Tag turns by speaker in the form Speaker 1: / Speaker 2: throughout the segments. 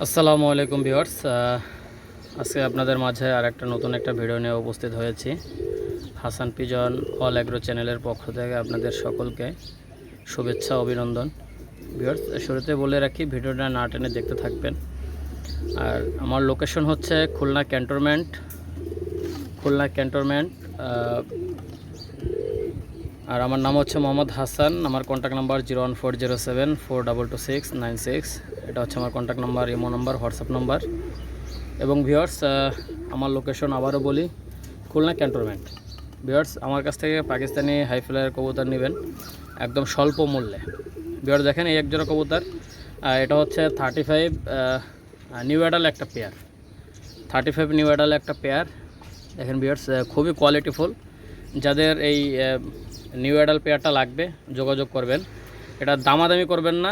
Speaker 1: আসসালামু আলাইকুম ভিউয়ার্স, আজকে আপনাদের মাঝে আরেকটা নতুন একটা ভিডিও নিয়ে উপস্থিত হয়েছি। হাসান পিজন অল এগ্রো চ্যানেলের পক্ষ থেকে আপনাদের সকলকে শুভেচ্ছা অভিনন্দন। ভিউয়ার্স, শুরুতে বলে রাখি, ভিডিওটা না টেনে দেখতে থাকবেন। আর আমার লোকেশন হচ্ছে খুলনা ক্যান্টনমেন্ট। আর আমার নাম হচ্ছে মোহাম্মদ হাসান। আমার কন্ট্যাক্ট নাম্বার 01407422696। এটা হচ্ছে আমার contact number, Imo number, WhatsApp number. এবং ভিউয়ার্স, আমার লোকেশন আবারও বলি, খুলনা ক্যান্টনমেন্ট। ভিউয়ার্স, আমার কাছ থেকে পাকিস্তানি হাই ফ্লায়ার কবুতর নেবেন একদম স্বল্প মূল্যে। ভিউয়ার্স দেখেন, এই এক জোড়া কবুতর, এটা হচ্ছে 35 নিউ অ্যাডাল একটা পেয়ার। 35 নিউ অ্যাডাল একটা পেয়ার। দেখেন ভিউয়ার্স, খুবই কোয়ালিটিফুল। যাদের এই নিউ অ্যাডাল পেয়ারটা লাগবে যোগাযোগ করবেন। এটা দামাদামি করবেন না,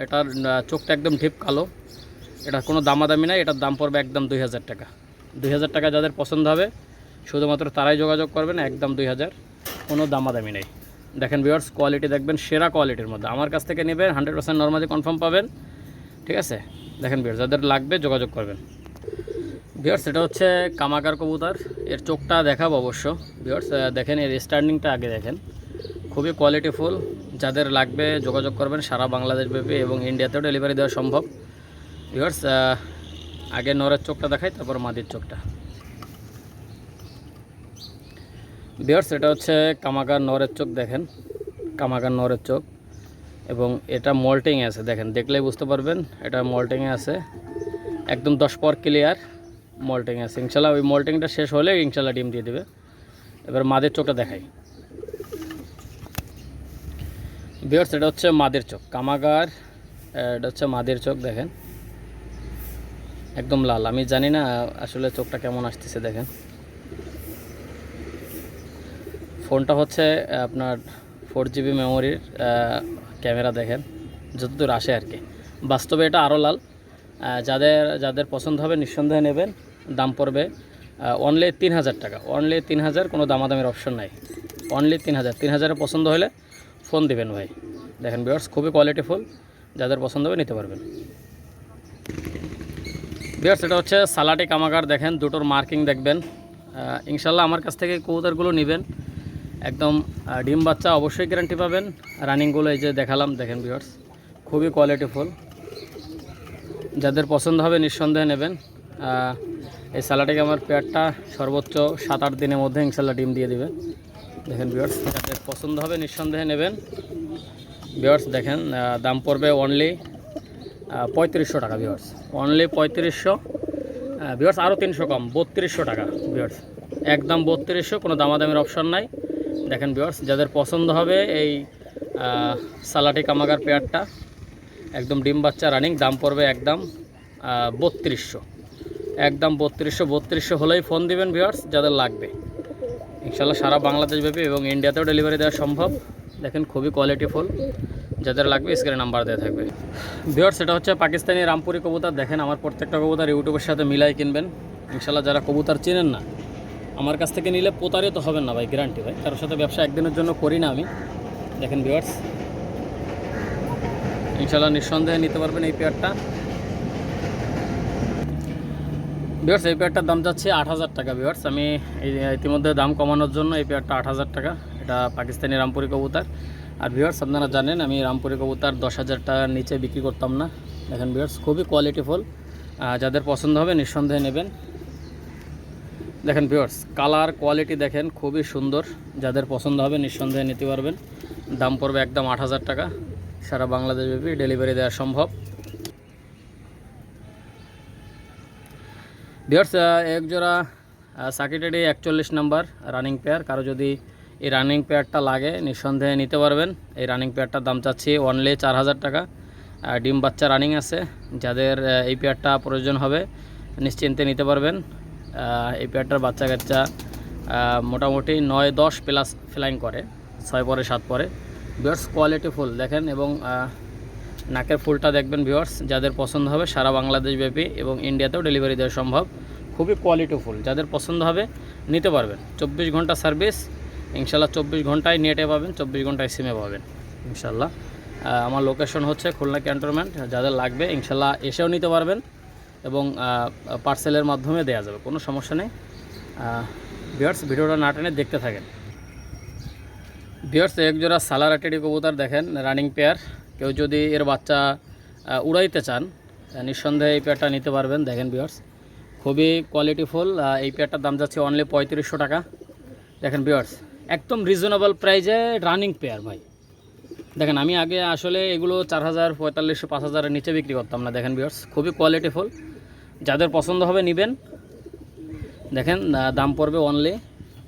Speaker 1: এটার চোখটা একদম ঢিপ কালো। এটা কোনো দামাদামি নাই, এটার দাম পড়বে একদম 2000 টাকা। 2000 টাকা যাদের পছন্দ হবে শুধুমাত্র তারাই যোগাযোগ করবেন, একদম 2000, কোনো দামাদামি নেই। দেখেন ভিউয়ার্স, কোয়ালিটি দেখবেন সেরা কোয়ালিটির মধ্যে। আমার কাছ থেকে নেবেন 100% নরমালি কনফার্ম পাবেন, ঠিক আছে? দেখেন ভিউয়ার্স, যাদের লাগবে যোগাযোগ করবেন। ভিউয়ার্স, এটা হচ্ছে কামাকার কবুতর। এর চোখটা দেখাবো অবশ্য। ভিউয়ার্স দেখেন, এর স্ট্যান্ডিংটা আগে দেখেন, খুবই কোয়ালিটিফুল। যাদের লাগবে যোগাযোগ করবেন, সারা বাংলাদেশ ব্যাপী এবং ইন্ডিয়াতেও ডেলিভারি দেওয়া সম্ভব। ভিউয়ার্স, আগে নরের চোখটা দেখাই, তারপর মাদির চোখটা। ভিউয়ার্স, এটা হচ্ছে কামাকার নরের চোখ। দেখেন, কামাকার নরের চোখ, এবং এটা মল্টিংয়ে আছে। দেখেন, দেখলেই বুঝতে পারবেন এটা মল্টিংয়ে আছে, একদম 10 পর ক্লিয়ার মল্টিংয়ে আছে। ইনশাল্লাহ ওই মল্টিংটা শেষ হলে ইনশাল্লাহ ডিম দিয়ে দেবে। এবার মাদের চোখটা দেখাই। ভিউয়ার্স, এটা হচ্ছে মাদের চোখ, কামাকার। এটা হচ্ছে মাদের চোখ। দেখেন, একদম লাল। আমি জানি না আসলে চোখটা কেমন আসতেছে। দেখেন, ফোনটা হচ্ছে আপনার 4GB মেমোরির ক্যামেরা। দেখেন যতদূর আসে আর কি, বাস্তবে এটা আরও লাল। যাদের পছন্দ হবে নিঃসন্দেহে নেবেন। দাম পড়বে অনলি 3000 টাকা। অনলি 3000, কোনো দামাদামের অপশন নাই। অনলি 3000। 3000-এ পছন্দ হলে ফোন দিবেন ভাই। দেখেন ভিউয়ার্স, খুবই কোয়ালিটিফুল। যাদের পছন্দ হবে নিতে পারবেন। ভিউয়ার্স, এটা হচ্ছে সালাটি কামাকার। দেখেন, দুটোর মার্কিং দেখবেন। ইনশাল্লাহ আমার কাছ থেকে কবুতরগুলো নেবেন, একদম ডিম বাচ্চা অবশ্যই গ্যারান্টি পাবেন। রানিংগুলো এই যে দেখালাম। দেখেন ভিউয়ার্স, খুবই কোয়ালিটিফুল। যাদের পছন্দ হবে নিঃসন্দেহে নেবেন। এই সালাটি কামার পেয়ারটা সর্বোচ্চ 7-8 দিনের মধ্যে ইনশাল্লাহ ডিম দিয়ে দিবে। দেখেন ভিউয়ার্স, যাদের পছন্দ হবে নিঃসন্দেহে নেবেন। ভিউয়ার্স দেখেন, দাম পড়বে অনলি 3500 টাকা। Viewers only 3500। ভিউয়ার্স আরও 300 কম, 3200 টাকা। ভিউয়ার্স একদম 3200, কোনো দামাদামের অপশন নাই। দেখেন ভিউয়ার্স, যাদের পছন্দ হবে এই সালাটি কামাকার পেয়ারটা, একদম ডিম বাচ্চা রানিং, দাম পড়বে একদম 3200। একদম 3200 হলেই ফোন দিবেন ভিউয়ার্স, যাদের লাগবে। ইনশাল্লাহ সারা বাংলাদেশ ব্যাপী এবং ইন্ডিয়াতেও ডেলিভারি দেওয়া সম্ভব। দেখেন, খুবই কোয়ালিটিফুল। যাদের লাগবে স্ক্রিনে নাম্বার দেওয়া থাকবে। ভিউয়ার্স, এটা হচ্ছে পাকিস্তানি রামপুরি কবুতর। দেখেন, আমার প্রত্যেকটা কবুতর ইউটিউবের সাথে মিলাই কিনবেন। ইনশাল্লাহ যারা কবুতর চেনেন না, আমার কাছ থেকে নিলে প্রতারিত হবেন না ভাই, গ্যারান্টি ভাই। কারোর সাথে ব্যবসা একদিনের জন্য করি না আমি। দেখেন ভিউয়ার্স, ইনশাল্লাহ নিঃসন্দেহে নিতে পারবেন এই পেয়ারটা। ভিউয়ার্স, এই পেয়ারটার দাম যাচ্ছে 8000 টাকা। ভিউয়ার্স, আমি ইতিমধ্যে দাম কমানোর জন্য এই পেয়ারটা 8000 টাকা। এটা পাকিস্তানি রামপুরি কবুতর। আর ভিউয়ার্স, আপনারা জানেন আমি রামপুরি কবুতর 10,000 টাকার নিচে বিক্রি করতাম না। দেখেন ভিউয়ার্স, খুবই কোয়ালিটিফুল। যাদের পছন্দ হবে নিঃসন্দেহে নেবেন। দেখেন ভিউয়ার্স, কালার কোয়ালিটি দেখেন, খুবই সুন্দর। যাদের পছন্দ হবে নিঃসন্দেহে নিতে পারবেন। দাম পড়বে একদম 8000 টাকা। সারা বাংলাদেশ ব্যাপী ডেলিভারি দেওয়া সম্ভব। ভিউয়ার্স, এক জোড়া সাকিটেডি 41 নাম্বার রানিং পেয়ার। কারো যদি এই রানিং পেয়ারটা লাগে নিঃসন্দেহে নিতে পারবেন। এই রানিং পেয়ারটার দাম চাচ্ছি অনলি 4000 টাকা। ডিম বাচ্চা রানিং আছে। যাদের এই পেয়ারটা প্রয়োজন হবে নিশ্চিন্তে নিতে পারবেন। এই পেয়ারটার বাচ্চা কাচ্চা মোটামুটি 9-10 প্লাস ফ্লাইং করে, 6 পরে 7 পরে। ভিউয়ার্স কোয়ালিটি ফুল দেখেন, এবং নাকের ফুলটা দেখবেন ভিউয়ার্স। যাদের পছন্দ হবে সারা বাংলাদেশ ব্যাপী এবং ইন্ডিয়াতেও ডেলিভারি দেওয়া সম্ভব। খুবই কোয়ালিটি ফুল। যাদের পছন্দ হবে নিতে পারবেন। 24 ঘন্টা সার্ভিস ইনশাল্লাহ। 24 ঘন্টায় নেটে পাবেন, 24 ঘন্টায় সিমে পাবেন ইনশাল্লাহ। আমার লোকেশন হচ্ছে খুলনা ক্যান্টনমেন্ট। যাদের লাগবে ইনশাল্লাহ এসেও নিতে পারবেন, এবং পার্সেলের মাধ্যমে দেওয়া যাবে, কোনো সমস্যা নেই। ভিউয়ার্স ভিডিওটা না টেনে দেখতে থাকেন। ভিউয়ার্স এক জোড়া সালার টেডি কবুতর দেখেন, রানিং পেয়ার। কেউ যদি এর বাচ্চা উড়াইতে চান নিঃসন্দেহে এই পেয়ারটা নিতে পারবেন। দেখেন ভিউয়ার্স খুবই কোয়ালিটিফুল। এই পেয়ারটার দাম যাচ্ছে অনলি 3500 টাকা। দেখেন ভিউয়ার্স একদম রিজনেবল প্রাইজে রানিং পেয়ার ভাই। দেখেন আমি আগে আসলে এগুলো 4000, 4500, 5000-এর নিচে বিক্রি করতাম না। দেখেন ভিউয়ার্স খুবই কোয়ালিটিফুল, যাদের পছন্দ হবে নেবেন। দেখেন দাম পড়বে অনলি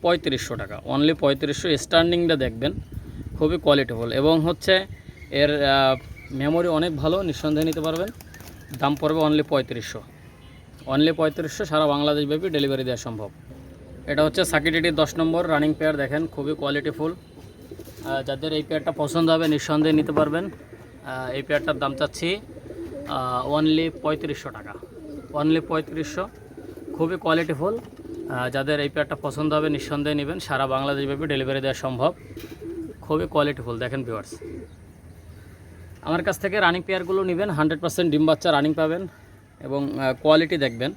Speaker 1: 3500 টাকা, অনলি 3500। স্ট্যান্ডিংটা দেখবেন খুবই কোয়ালিটিফুল এবং হচ্ছে এর মেমোরি অনেক ভালো, নিঃসন্দেহে নিতে পারবেন। দাম পড়বে অনলি 3500, অনলি 3500। সারা বাংলাদেশ ব্যাপী ডেলিভারি দেওয়া সম্ভব। এটা হচ্ছে সাকিটিটির 10 নম্বর রানিং পেয়ার। দেখেন খুবই কোয়ালিটিফুল, যাদের এই পেয়ারটা পছন্দ হবে নিঃসন্দেহে নিতে পারবেন। এই পেয়ারটার দাম চাচ্ছি অনলি 3500 টাকা, অনলি 3500। খুবই কোয়ালিটিফুল, যাদের এই পেয়ারটা পছন্দ হবে নিঃসন্দেহে নেবেন। সারা বাংলাদেশ ব্যাপী ডেলিভারি দেওয়া সম্ভব। খুবই কোয়ালিটিফুল। দেখেন ভিউয়ার্স আমার কাছ থেকে রানিং পেয়ারগুলো নেবেন, 100% ডিম বাচ্চা রানিং পাবেন এবং কোয়ালিটি দেখবেন,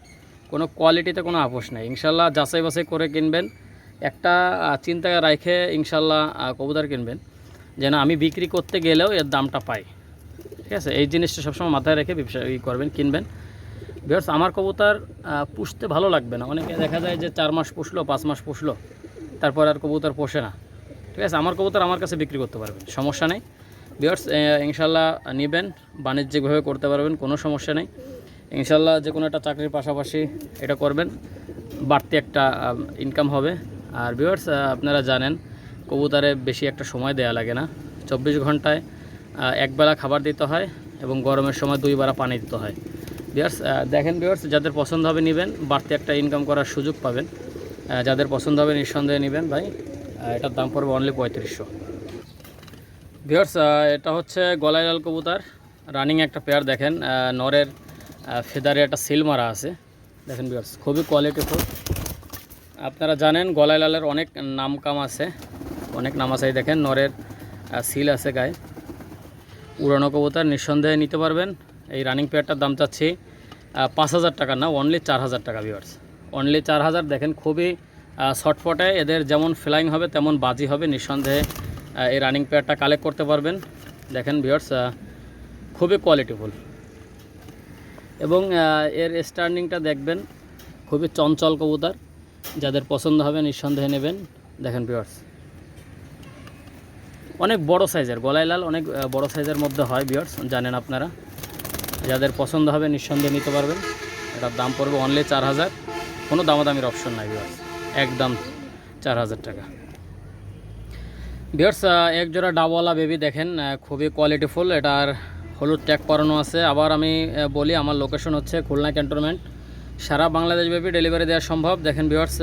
Speaker 1: কোনো কোয়ালিটিতে কোনো আপোষ নেই। ইনশাল্লাহ যাচাই বাছাই করে কিনবেন, একটা চিন্তা রাখে ইনশাল্লাহ কবুতর কিনবেন যেন আমি বিক্রি করতে গেলেও এর দামটা পাই। ঠিক আছে, এই জিনিসটা সবসময় মাথায় রেখে ব্যবসা করবেন, কিনবেন। ভিউয়ার্স আমার কবুতর পুষতে ভালো লাগবে না। অনেকে দেখা যায় যে 4 মাস পুষলো, 5 মাস পুষলো, তারপর আর কবুতর পোষে না। ঠিক আছে, আমার কবুতর আমার কাছে বিক্রি করতে পারবেন, সমস্যা নেই। ভিউয়ার্স ইনশাল্লাহ নেবেন, বাণিজ্যিকভাবে করতে পারবেন, কোনো সমস্যা নেই। ইনশাল্লাহ যে কোনো একটা চাকরির পাশাপাশি এটা করবেন, বাড়তি একটা ইনকাম হবে। আর ভিউয়ার্স আপনারা জানেন কবুতরে বেশি একটা সময় দেয়া লাগে না, 24 ঘন্টায় একবেলা খাবার দিতে হয় এবং গরমের সময় 2 বেলা পানি দিতে হয়। ভিউয়ার্স দেখেন ভিউয়ার্স যাদের পছন্দ হবে নেবেন, বাড়তি একটা ইনকাম করার সুযোগ পাবেন। যাদের পছন্দ হবে নিঃসন্দেহে নেবেন ভাই। এটার দাম পড়বে অনলি 3500। ভিউয়ার্স এটা হচ্ছে গলায় লাল কবুতর, রানিং একটা পেয়ার। দেখেন নরের ফেদারে একটা সিল মারা আছে। দেখেন ভিউয়ার্স খুবই কোয়ালিটিফুল। আপনারা জানেন গলায় লালের অনেক নাম কাম আছে, অনেক নাম আছে। দেখেন নরের সিল আছে গায়ে। উড়ানো কবুতর নিঃসন্দেহে নিতে পারবেন। এই রানিং পেয়ারটার দাম চাচ্ছি 5000 টাকা না, অনলি 4000 টাকা। Viewers only 4000। দেখেন খুবই শর্টফটে, এদের যেমন ফ্লাইং হবে তেমন বাজি হবে। নিঃসন্দেহে এই রানিং পেয়ারটা কালেক্ট করতে পারবেন। দেখেন ভিউয়ার্স খুবই কোয়ালিটিফুল এবং এর স্ট্যান্ডিংটা দেখবেন, খুবই চঞ্চল কবুতর। যাদের পছন্দ হবে নিঃসন্দেহে নেবেন। দেখেন ভিউয়ার্স অনেক বড় সাইজের গলায় লাল, অনেক বড় সাইজের মধ্যে হয় ভিউয়ার্স, জানেন আপনারা। যাদের পছন্দ হবে নিঃসন্দেহে নিতে পারবেন। এটার দাম পড়বে অনলি 4000, কোনো দামাদামির অপশন নাই ভিউয়ার্স, একদম 4000 টাকা। ভিউয়ার্স এক জোড়া ডাবওয়ালা বেবি দেখেন, খুবই কোয়ালিটিফুল। এটার হলুদ ট্যাগ করানো আছে। আবার আমি বলি আমার লোকেশন হচ্ছে খুলনা ক্যান্টনমেন্ট। সারা বাংলাদেশ ব্যাপী ডেলিভারি দেওয়া সম্ভব। দেখেন ভিউয়ার্স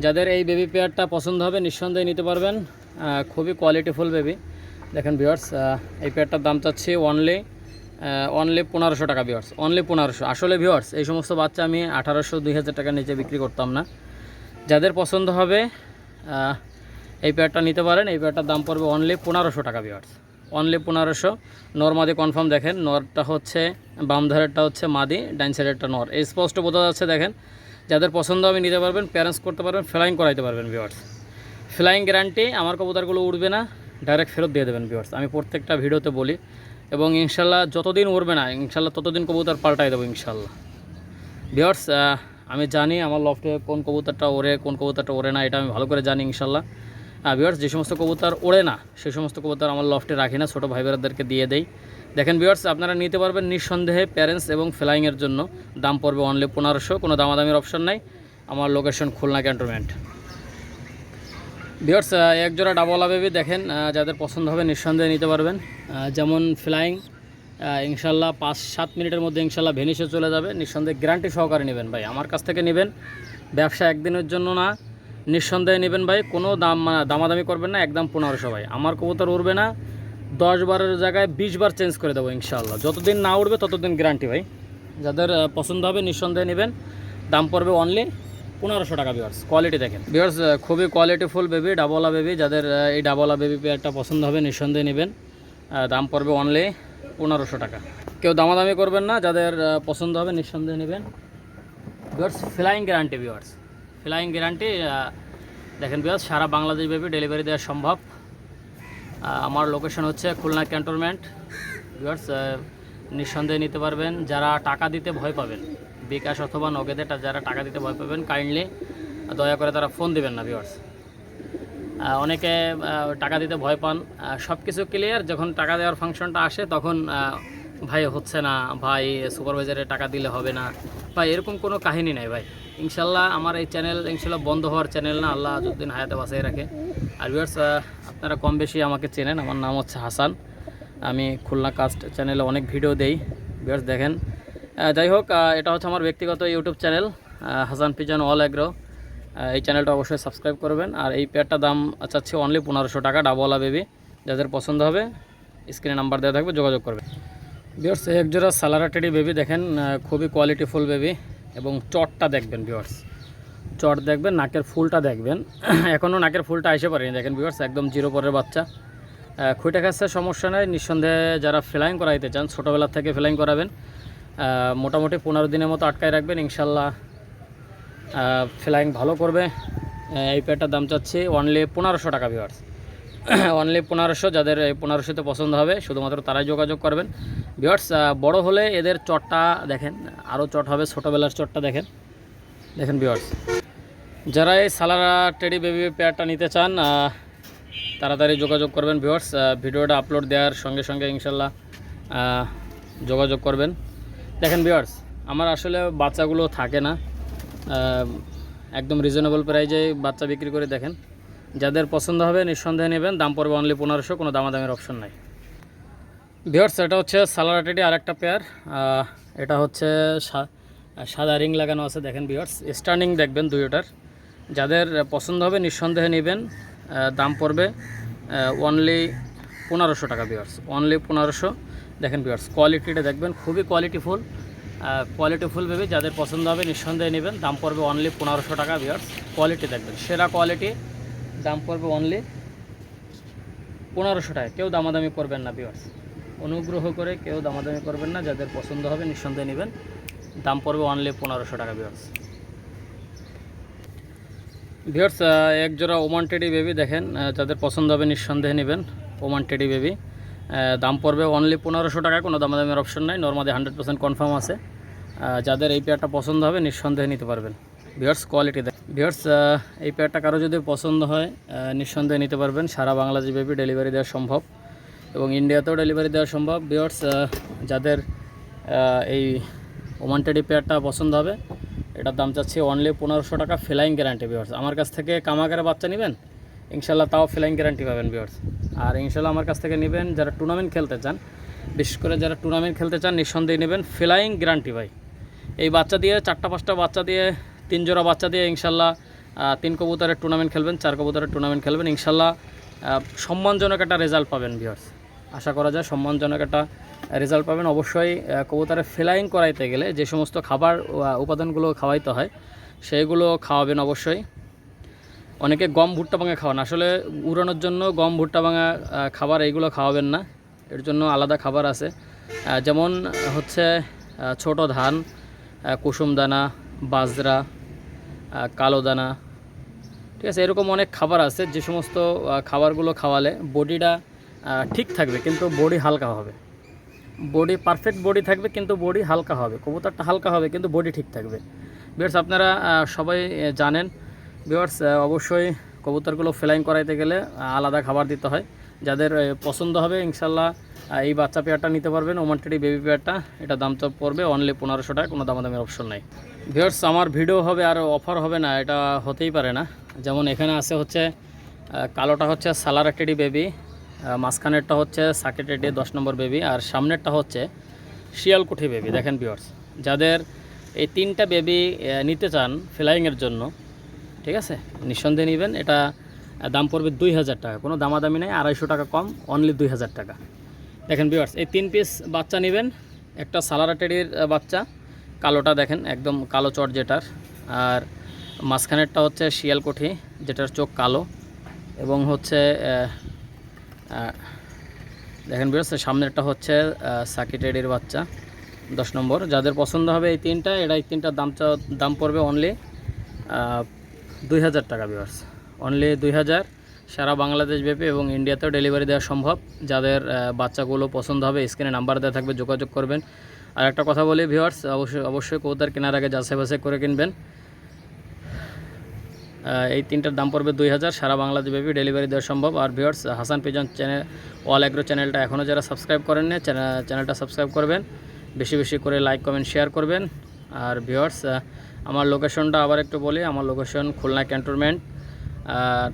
Speaker 1: যাদের এই বেবি পেয়ারটা পছন্দ হবে নিঃসন্দেহে নিতে পারবেন। খুবই কোয়ালিটিফুল বেবি। দেখেন ভিউয়ার্স এই পেয়ারটার দাম চাচ্ছি অনলি 1500 টাকা। Viewers only 1500। আসলে ভিউয়ার্স এই সমস্ত বাচ্চা আমি 1800, 2000 টাকার নিচে বিক্রি করতাম না। যাদের পছন্দ হবে এই পেয়ারটা নিতে পারেন। এই পেয়ারটার দাম পড়বে অনলি 1500 টাকা। Viewers only 1500। নর মাদি কনফার্ম। দেখেন নরটা হচ্ছে বাম ধারেরটা হচ্ছে মাদি, ডাইন সাইডেরটা নর, এই স্পষ্ট বোঝা যাচ্ছে। দেখেন যাদের পছন্দ হবে নিতে পারবেন, প্যারেন্টস করতে পারবেন, ফ্লাইং করাইতে পারবেন। ভিউয়ার্স ফ্লাইং গ্যারান্টি, আমার কবুতরগুলো উড়বে না, ডাইরেক্ট ফেরত দিয়ে দেবেন। ভিউয়ার্স আমি প্রত্যেকটা ভিডিওতে বলি এবং ইনশাল্লাহ যতদিন উড়বে না ইনশাল্লাহ ততদিন কবুতর পাল্টাই দেবো ইনশাল্লাহ। ভিউয়ার্স আমি জানি আমার লফটে কোন কবুতরটা ওড়ে, কোন কবুতরটা ওড়ে না, এটা আমি ভালো করে জানি ইনশাল্লাহ। ভিউয়ার্স যে সমস্ত কবুতর ওড়ে না সেই সমস্ত কবুতর আমার লফটে রাখি না, ছোটো ভাই বোনেদেরকে দিয়ে দেই। দেখেন ভিউয়ার্স আপনারা নিতে পারবেন নিঃসন্দেহে প্যারেন্টস এবং ফ্লাইংয়ের জন্য। দাম পড়বে অনলি 1500, কোনো দামাদামির অপশন নাই। আমার লোকেশন খুলনা ক্যান্টনমেন্ট। ভিউয়ার্স এক জোড়া ডাবওয়ালা বেবি দেখেন, যাদের পছন্দ হবে নিঃসন্দেহে নিতে পারবেন। যেমন ফ্লাইং ইনশাল্লাহ 5-7 মিনিটের মধ্যে ইনশাল্লাহ ভেনিসে চলে যাবে। নিঃসন্দেহে গ্যারান্টি সহকারে নেবেন ভাই, আমার কাছ থেকে নেবেন, ব্যবসা একদিনের জন্য না, নিঃসন্দেহে নেবেন ভাই। কোনো দামাদামি করবেন না, একদম 1500 ভাই। আমার কবুতর উড়বে না, 10 বারের জায়গায় 20 বার চেঞ্জ করে দেবো ইনশাল্লাহ। যতদিন না উড়বে ততদিন গ্যারান্টি ভাই। যাদের পছন্দ হবে নিঃসন্দেহে নেবেন। দাম পড়বে অনলি 1500 টাকা। ভিউয়ার্স কোয়ালিটি দেখেন ভিউয়ার্স খুবই কোয়ালিটিফুল বেবি, ডাবওয়ালা বেবি। যাদের এই ডাবওয়ালা বেবি পেয়ারটা পছন্দ হবে নিঃসন্দেহে নেবেন। দাম পড়বে অনলি 1500 টাকা। কেউ দামাদামি করবেন না, যাদের পছন্দ হবে নিঃসন্দেহে নেবেন। Viewers flying guarantee, viewers flying guarantee. দেখেন ভিউয়ার্স, সারা বাংলাদেশ ব্যাপী ডেলিভারি দেওয়া সম্ভব। আমার লোকেশন হচ্ছে খুলনা ক্যান্টনমেন্ট। ভিউয়ার্স নিঃসন্দেহে নিতে পারবেন। যারা টাকা দিতে ভয় পাবেন, বিকাশ অথবা নগদে যারা টাকা দিতে ভয় পাবেন, কাইন্ডলি দয়া করে তারা ফোন দিবেন না। ভিউয়ার্স অনেকে টাকা দিতে ভয় পান, সব কিছু ক্লিয়ার, যখন টাকা দেওয়ার ফাংশনটা আসে তখন ভাই হচ্ছে না, ভাই সুপারভাইজারে টাকা দিলে হবে না, ভাই এরকম কোনো কাহিনী নাই ভাই। ইনশাল্লাহ আমার এই চ্যানেল ইনশাল্লাহ বন্ধ হওয়ার চ্যানেল না, আল্লাহ যতদিন হায়াতে বাঁচাই রাখে। আর ভিউয়ার্স আপনারা কম বেশি আমাকে চেনেন, আমার নাম হচ্ছে হাসান। আমি খুলনা কাস্ট চ্যানেলে অনেক ভিডিও দেই। ভিউয়ার্স দেখেন, যাই হোক, এটা হচ্ছে আমার ব্যক্তিগত YouTube channel Hasan pigeon all agro. এই চ্যানেলটা অবশ্যই সাবস্ক্রাইব করবেন। আর এই পেয়ারটার দাম চাচ্ছি অনলি 1500 টাকা, ডাবলা বেবি। যাদের পছন্দ হবে স্ক্রিনে নাম্বার দেওয়া থাকবে, যোগাযোগ করবেন। ভিউয়ার্স এক জোড়া সালারা টেডি বেবি দেখেন, খুবই কোয়ালিটিফুল বেবি। এবং চটটা দেখবেন ভিউয়ার্স, চট দেখবেন, নাকের ফুলটা দেখবেন। এখনও নাকের ফুলটা এসে পারেনি, দেখেন ভিউয়ার্স একদম জিরো পরের বাচ্চা। খুঁটে খাচ্ছে সমস্যা নেই, নিঃসন্দেহে যারা ফ্লাইং করাইতে চান ছোটোবেলার থেকে ফ্লাইং করাবেন, মোটামুটি 15 দিনের মতো আটকায় রাখবেন, ইনশাল্লাহ ফ্লাইং ভালো করবে। এই পেয়ারটার দাম চাচ্ছি অনলি 1500 টাকা ভিউয়ার্স, অনলি 1500। যাদের এই 1500তে পছন্দ হবে শুধুমাত্র তারাই যোগাযোগ করবেন। ভিউয়ার্স বড় হলে এদের চটটা দেখেন, আরও চট হবে, ছোটোবেলার চটটা দেখেন। দেখেন ভিউয়ার্স, যারা এই সালারা টেডি বেবি পেয়ারটা নিতে চান তাড়াতাড়ি যোগাযোগ করবেন। ভিউয়ার্স ভিডিওটা আপলোড দেওয়ার সঙ্গে সঙ্গে ইনশাল্লাহ যোগাযোগ করবেন। দেখেন ভিউয়ার্স, আমার আসলে বাচ্চাগুলো থাকে না, একদম রিজনেবল প্রাইজে বাচ্চা বিক্রি করে। দেখেন যাদের পছন্দ হবে নিঃসন্দেহে নেবেন, দাম পড়বে অনলি 1500, কোনো দামাদামের অপশন নাই। ভিউয়ার্স এটা হচ্ছে সালারা টেডি আরেকটা পেয়ার, এটা হচ্ছে সাদা রিং লাগানো আছে। দেখেন ভিউয়ার্স স্টার্নিং দেখবেন দুইটার, যাদের পছন্দ হবে নিঃসন্দেহে নেবেন, দাম পড়বে অনলি 1500 টাকা ভিউয়ার্স, অনলি 1500। দেখেন ভিউয়ার্স কোয়ালিটিটা দেখবেন, খুবই কোয়ালিটিফুল ভেবে যাদের পছন্দ হবে নিঃসন্দেহে নেবেন, দাম পড়বে অনলি 1500 টাকা ভিউয়ার্স। কোয়ালিটি দেখবেন, সেরা কোয়ালিটি, দাম পড়বে অনলি 1500 টাকা। কেউ দামাদামি করবেন না ভিউয়ার্স, অনুগ্রহ করে কেউ দামাদামি করবেন না। যাদের পছন্দ হবে নিঃসন্দেহে নেবেন, দাম পড়বে অনলি 1500 টাকা ভিউয়ার্স। ভিউয়ার্স এক জোড়া ওমান টেডি বেবি দেখেন, যাদের পছন্দ হবে নিঃসন্দেহে নেবেন, ওমান টেডি বেবি। দাম পড়বে অনলি 1500 টাকা, কোনো দামাদামের অপশন নাই, নর্মালি 100% কনফার্ম আছে। যাদের এই পেয়ারটা পছন্দ হবে নিঃসন্দেহে নিতে পারবেন। ভিউয়ার্স কোয়ালিটি দেখ ভিউয়ার্স, এই পেয়ারটা কারো যদি পছন্দ হয় নিঃসন্দেহে নিতে পারবেন। সারা বাংলাদেশ ব্যাপী ডেলিভারি দেওয়া সম্ভব এবং ইন্ডিয়াতেও ডেলিভারি দেওয়া সম্ভব। ভিউয়ার্স যাদের এই ওমান টেডি পেয়ারটা পছন্দ হবে, এটার দাম চাচ্ছি অনলি 1500 টাকা, ফ্লাইং গ্যারান্টি। ভিউয়ার্স আমার কাছ থেকে কামাগারে বাচ্চা নেবেন ইনশাল্লাহ, তাও ফ্লাইং গ্যারান্টি পাবেন ভিউয়ার্স। আর ইনশাল্লাহ আমার কাছ থেকে নেবেন যারা টুর্নামেন্ট খেলতে চান, বিশেষ করে যারা টুর্নামেন্ট খেলতে চান নিঃসন্দেহে নেবেন, ফ্লাইং গ্যারান্টি ভাই। এই বাচ্চা দিয়ে 4-5টা বাচ্চা দিয়ে 3 জোড়া বাচ্চা দিয়ে ইনশাল্লাহ 3 কবুতরের টুর্নামেন্ট খেলবেন, 4 কবুতরের টুর্নামেন্ট খেলবেন, ইনশাল্লাহ সম্মানজনক একটা রেজাল্ট পাবেন ভিউয়ার্স। আশা করা যায় সম্মানজনক একটা রেজাল্ট পাবেন। অবশ্যই কবুতরের ফ্লাইং করাইতে গেলে যে সমস্ত খাবার উপাদানগুলো খাওয়াইতে হয় সেইগুলো খাওয়াবেন অবশ্যই। অনেকে গম ভুট্টা ভাঙা খাওয়ান, আসলে উড়ানোর জন্য গম ভুট্টা ভাঙা খাবার এইগুলো খাওয়াবেন না, এর জন্য আলাদা খাবার আছে। যেমন হচ্ছে ছোট ধান, কুসুম দানা, বাজরা, কালো দানা, ঠিক আছে, এরকম অনেক খাবার আছে। যে সমস্ত খাবারগুলো খাওয়ালে বডিটা ঠিক থাকবে, কিন্তু বডি হালকা হবে, বডি পারফেক্ট বডি থাকবে কিন্তু বডি হালকা হবে, কবুতরটা হালকা হবে কিন্তু বডি ঠিক থাকবে। ভিউয়ার্স আপনারা সবাই জানেন ভিউয়ার্স, অবশ্যই কবুতরগুলো ফ্লাইং করাইতে গেলে আলাদা খাবার দিতে হয়। যাদের পছন্দ হবে ইনশাল্লাহ এই বাচ্চা পেয়ারটা নিতে পারবেন, ওমান টেডি বেবি পেয়ারটা। এটা দাম তো পড়বে অনলি 1500 টাকা, কোনো দামাদামের অপশন নাই। ভিউয়ার্স আমার ভিডিও হবে আর অফার হবে না, এটা হতেই পারে না। যেমন এখানে আছে হচ্ছে কালোটা হচ্ছে সালারা টেডি বেবি, মাঝখানেরটা হচ্ছে সাকেট টেডি 10 নম্বর বেবি, আর সামনেরটা হচ্ছে শিয়ালকুঠি বেবি। দেখেন ভিউয়ার্স, যাদের এই 3টা বেবি নিতে চান ফ্লাইংয়ের জন্য, ঠিক আছে, নিঃসন্দেহে নেবেন। এটা দাম পড়বে 2000 টাকা, কোনো দামাদামি নেই, 250 টাকা কম, অনলি 2000 টাকা। দেখেন ভিউয়ার্স এই 3 পিস বাচ্চা নেবেন, একটা সালারা টেডির বাচ্চা, কালোটা দেখেন একদম কালো চট যেটার, আর মাঝখানেরটা হচ্ছে শিয়ালকুঠি যেটার চোখ কালো, এবং হচ্ছে দেখেন ভিউয়ার্স, সামনেরটা হচ্ছে সাকি টেডির বাচ্চা 10 নম্বর। যাদের পছন্দ হবে এই তিনটা, এই তিনটার দাম পড়বে অনলি 2000 টাকা ভিউয়ার্স, অনলি 2000। সারা বাংলাদেশ ব্যাপী এবং ইন্ডিয়াতেও ডেলিভারি দেওয়া সম্ভব। যাদের বাচ্চাগুলো পছন্দ হবে স্ক্রিনে নাম্বার দেওয়া থাকবে, যোগাযোগ করবেন। আর একটা কথা বলি ভিউয়ার্স, অবশ্যই কবুতর কেনার আগে যাচাই বাছাই করে কিনবেন। এই তিনটার দাম পড়বে 2000, সারা বাংলাদেশ ব্যাপী ডেলিভারি দেওয়া সম্ভব। আর viewers, Hasan pigeon channel all agro চ্যানেলটা এখনও যারা সাবস্ক্রাইব করেন না, চ্যানেলটা সাবস্ক্রাইব করবেন, বেশি বেশি করে লাইক কমেন্ট শেয়ার করবেন। আর ভিউয়ার্স, আমার লোকেশনটা আবার একটু বলি, আমার লোকেশন খুলনা ক্যান্টনমেন্ট। আর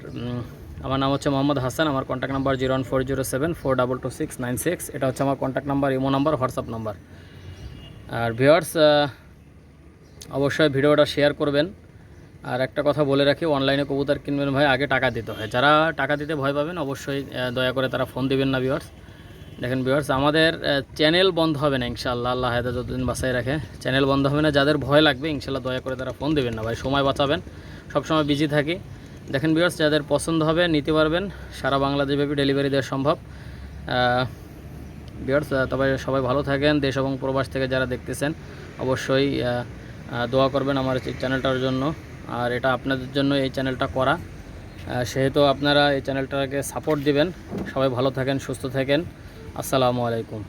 Speaker 1: আমার নাম হচ্ছে মোহাম্মদ হাসান। আমার কন্ট্যাক্ট নাম্বার 01407422696। এটা হচ্ছে আমার contact number, Imo number, WhatsApp number. আর ভিউয়ার্স, অবশ্যই ভিডিওটা শেয়ার করবেন। আর একটা কথা বলে রাখি, অনলাইনে কবুতর কিনবেন ভাই, আগে টাকা দিতে হয়। যারা টাকা দিতে ভয় পাবেন অবশ্যই দয়া করে তারা ফোন দিবেন না ভিউয়ার্স। দেখেন ভিউয়ার্স, আমাদের চ্যানেল বন্ধ হবে না ইনশাআল্লাহ, আল্লাহ হায়দা যতদিন বাঁচাই রাখে চ্যানেল বন্ধ হবে না। যাদের ভয় লাগবে ইনশাআল্লাহ দয়া করে তারা ফোন দিবেন না ভাই, সময় বাঁচাবেন, সবসময় বিজি থাকি। দেখেন ভিউয়ার্স, যাদের পছন্দ হবে নিতে পারবেন, সারা বাংলাদেশব্যাপী ডেলিভারি দেওয়া সম্ভব। ভিউয়ার্স, তবে সবাই ভালো থাকেন। দেশ এবং প্রবাস থেকে যারা দেখতেছেন অবশ্যই দোয়া করবেন আমার এই চ্যানেলটার জন্য। আর এটা আপনাদের জন্য এই চ্যানেলটা করা, সেহেতু আপনারা এই চ্যানেলটাকে সাপোর্ট দিবেন। সবাই ভালো থাকেন, সুস্থ থাকেন। আসসালামু আলাইকুম।